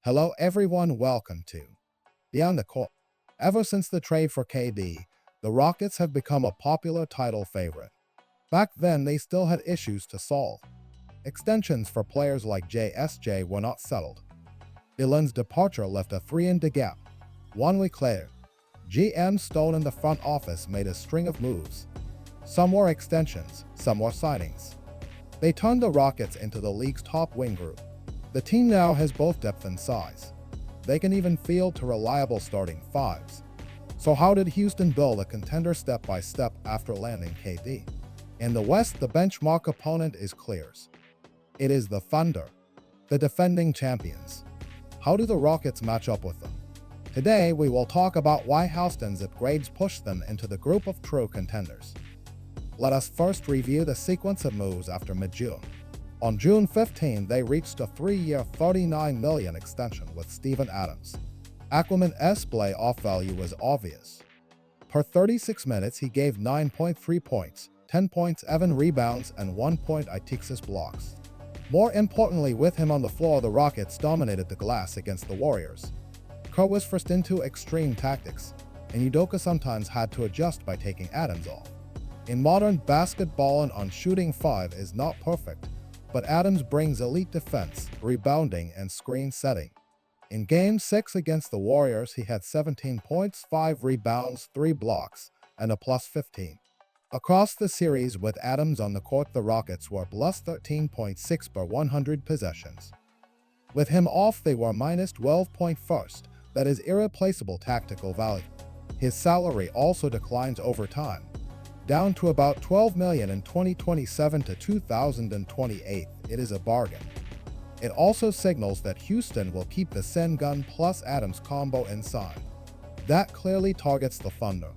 Hello everyone, welcome to Beyond the Court. Ever since the trade for KD, the Rockets have become a popular title favorite. Back then, they still had issues to solve. Extensions for players like JSJ were not settled. Dillon's departure left a 3-and-D gap. 1 week later, GM Stone in the front office made a string of moves. Some were extensions, some were signings. They turned the Rockets into the league's top wing group. The team now has both depth and size. They can even field to reliable starting fives. So how did Houston build a contender step by step after landing KD? In the West, the benchmark opponent is clear. It is the Thunder, the defending champions. How do the Rockets match up with them? Today, we will talk about why Houston's upgrades pushed them into the group of true contenders. Let us first review the sequence of moves after mid-June. On June 15, they reached a 3-year $39 million extension with Steven Adams. Aquaman's playoff value was obvious. Per 36 minutes, he gave 9.3 points, 10 points, 7 rebounds, and 1.86 blocks. More importantly, with him on the floor, the Rockets dominated the glass against the Warriors. Kerr was forced into extreme tactics, and Udoka sometimes had to adjust by taking Adams off. In modern basketball, an on-shooting 5 is not perfect, but Adams brings elite defense, rebounding, and screen setting. In Game 6 against the Warriors, he had 17 points, 5 rebounds, 3 blocks, and a plus 15. Across the series with Adams on the court, the Rockets were plus 13.6 per 100 possessions. With him off, they were minus 12.1. That is irreplaceable tactical value. His salary also declines over time, down to about $12 million in 2027 to 2028. It is a bargain. It also signals that Houston will keep the Sengun plus Adams combo inside. That clearly targets the Thunder.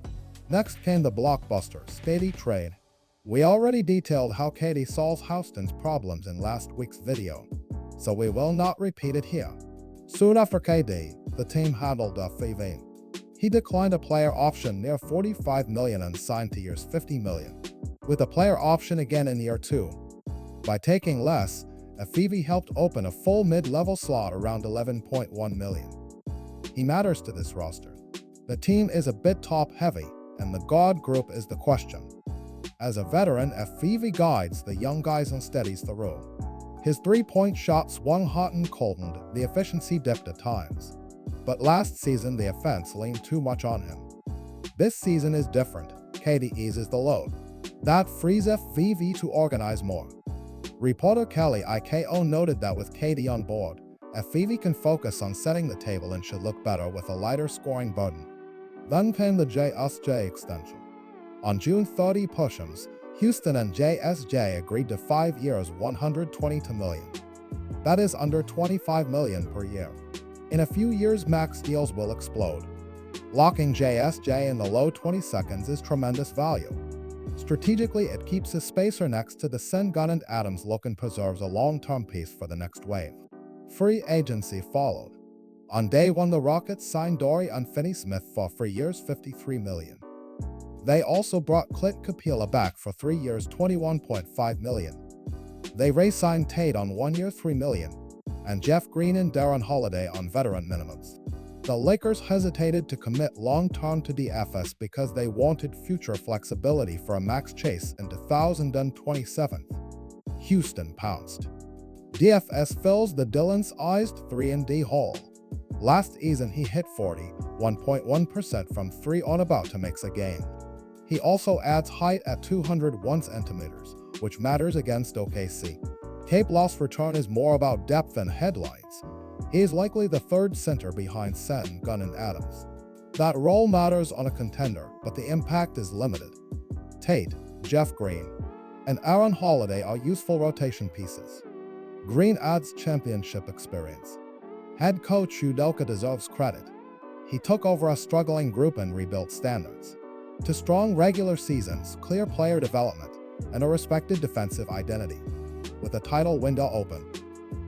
Next came the blockbuster KD trade. We already detailed how KD solves Houston's problems in last week's video, so we will not repeat it here. Soon after KD, the team handled a favor. He declined a player option near $45 million and signed to years $50 million, with a player option again in year 2. By taking less, Afevi helped open a full mid-level slot around $11.1 million. He matters to this roster. The team is a bit top-heavy, and the guard group is the question. As a veteran, Afevi guides the young guys and steadies the role. His three-point shot swung hot and cold, and the efficiency dipped at times. But last season, the offense leaned too much on him. This season is different. KD eases the load. That frees FVV to organize more. Reporter Kelly IKO noted that with KD on board, FVV can focus on setting the table and should look better with a lighter scoring burden. Then came the JSJ extension. On June 30 push-ins, Houston and JSJ agreed to 5 years $122 million. That is under $25 million per year. In a few years, max deals will explode. Locking JSJ in the low 20 is tremendous value. Strategically, it keeps his spacer next to the Sengun and Adams look and preserves a long-term piece for the next wave. Free agency followed. On day 1, the Rockets signed Dorian Finney-Smith for 3 years $53 million. They also brought Clint Capela back for 3 years $21.5 million. They re-signed Tate on 1 year $3 million, and Jeff Green and Darren Holiday on veteran minimums. The Lakers hesitated to commit long-term to DFS because they wanted future flexibility for a max chase in 2027. Houston pounced. DFS fills the Dillon-sized 3-and-D hole. Last season, he hit 41.1% from 3 on about to make a game. He also adds height at 201 centimeters, which matters against OKC. Cape Loss return is more about depth than headlines. He is likely the third center behind Sengun and Adams. That role matters on a contender, but the impact is limited. Tate, Jeff Green, and Aaron Holiday are useful rotation pieces. Green adds championship experience. Head coach Udoka deserves credit. He took over a struggling group and rebuilt standards to strong regular seasons, clear player development, and a respected defensive identity. With a title window open,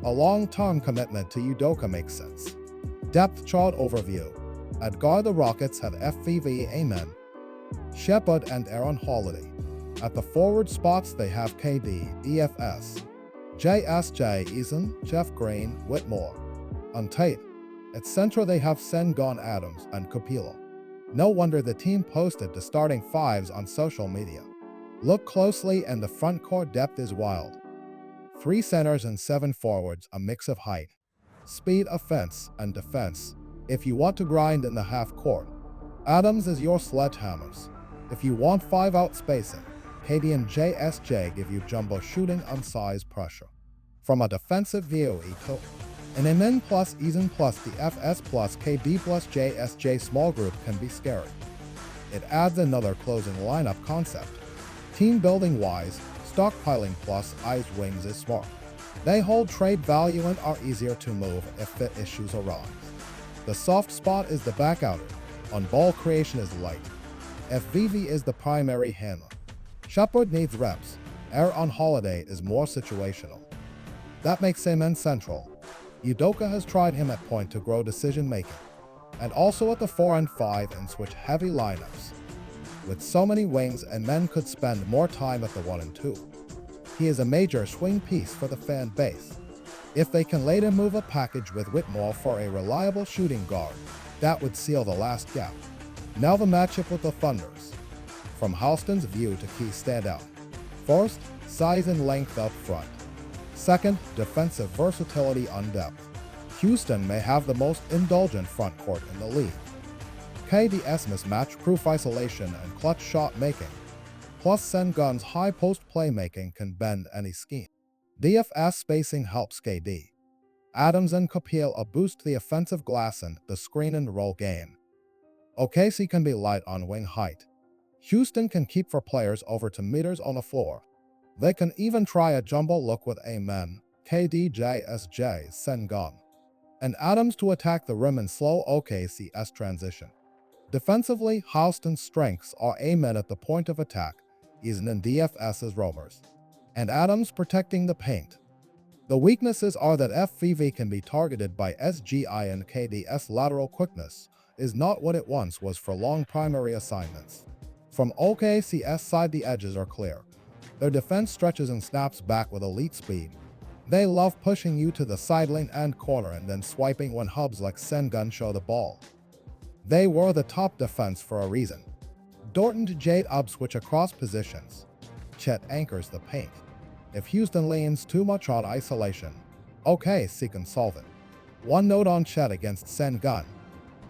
a long-term commitment to Udoka makes sense. Depth chart overview. At guard, the Rockets had FVV Amen, Shepard, and Aaron Holiday. At the forward spots, they have KD, DFS, JSJ Eason, Jeff Green, Whitmore. On Tate, At center they have Sengun, Adams, and Capello. No wonder the team posted the starting fives on social media. Look closely and the front court depth is wild. 3 centers and 7 forwards, a mix of height, speed, offense, and defense. If you want to grind in the half court, Adams is your sledgehammers. If you want 5-out spacing, KD and JSJ give you jumbo shooting and size pressure. From a defensive view, an MN plus Eason plus the FS plus KB plus JSJ small group can be scary. It adds another closing lineup concept. Team building wise, stockpiling plus ice wings is smart. They hold trade value and are easier to move if fit issues arise. The soft spot is the back outer. On ball creation is light. FVV is the primary handler. Shepard needs reps. Air on Holiday is more situational. That makes him in central. Udoka has tried him at point to grow decision making, and also at the 4 and 5 and switch heavy lineups. With so many wings, and men could spend more time at the 1 and 2. He is a major swing piece for the fan base. If they can later move a package with Whitmore for a reliable shooting guard, that would seal the last gap. Now the matchup with the Thunders. From Houston's view to key standout. First, size and length up front. Second, defensive versatility on depth. Houston may have the most indulgent front court in the league. KD's mismatch-proof isolation and clutch shot making, plus Sengun's high post playmaking can bend any scheme. DFS spacing helps KD. Adams and Capello boost the offensive glass and the screen and roll game. OKC can be light on wing height. Houston can keep for players over 2 meters on the floor. They can even try a jumbo look with Amen, KD, JSJ, Sengun, and Adams to attack the rim and slow OKC's transition. Defensively, Houston's strengths are Amen at the point of attack, Eason and DFS's roamers, and Adams protecting the paint. The weaknesses are that FVV can be targeted by SGI and KD's lateral quickness is not what it once was for long primary assignments. From OKC's side, the edges are clear. Their defense stretches and snaps back with elite speed. They love pushing you to the sideline and corner and then swiping when hubs like Sengun show the ball. They were the top defense for a reason. Dorton to Jade switch across positions. Chet anchors the paint. If Houston leans too much on isolation, OKC can solve it. One note on Chet against Sengun.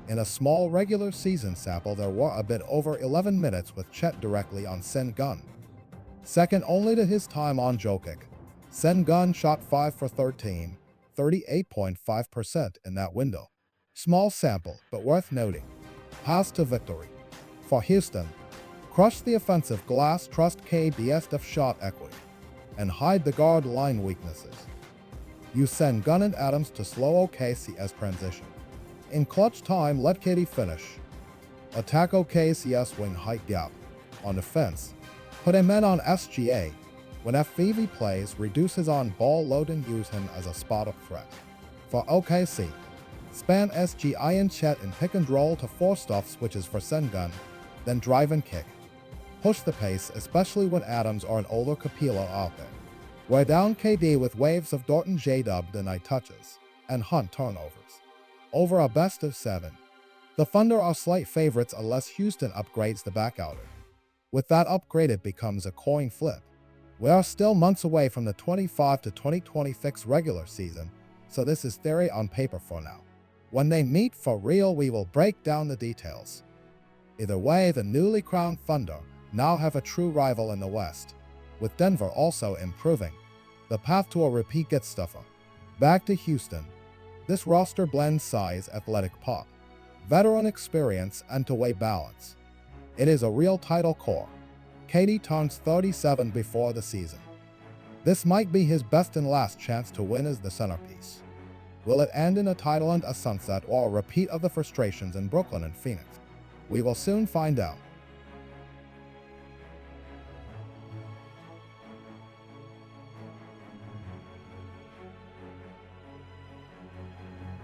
In a small regular season sample, there were a bit over 11 minutes with Chet directly on Sengun. Second only to his time on Jokic, Sengun shot 5 for 13, 38.5% in that window. Small sample, but worth noting. Pass to victory. For Houston, crush the offensive glass, trust KD's def shot equity, and hide the guard line weaknesses. Use Sengun and Adams to slow OKC's transition. In clutch time, let KD finish. Attack OKC's wing height gap. On defense, put a man on SGA. When FVV plays, reduce his on-ball load and use him as a spot-up threat. For OKC, span SGI and Chet in pick and roll to force off switches for Sengun, then drive and kick. Push the pace, especially when Adams or an older Capello out there. Wear down KD with waves of Dorton J-Dub deny touches, and hunt turnovers. Over a best of 7. The Thunder are slight favorites unless Houston upgrades the back outer. With that upgrade, it becomes a coin flip. We are still months away from the 25 to 2026 regular season, so this is theory on paper for now. When they meet for real, we will break down the details. Either way, the newly crowned Thunder now have a true rival in the West, with Denver also improving. The path to a repeat gets tougher. Back to Houston. This roster blends size, athletic pop, veteran experience, and two-way balance. It is a real title core. KD turns 37 before the season. This might be his best and last chance to win as the centerpiece. Will it end in a title and a sunset, or a repeat of the frustrations in Brooklyn and Phoenix? We will soon find out.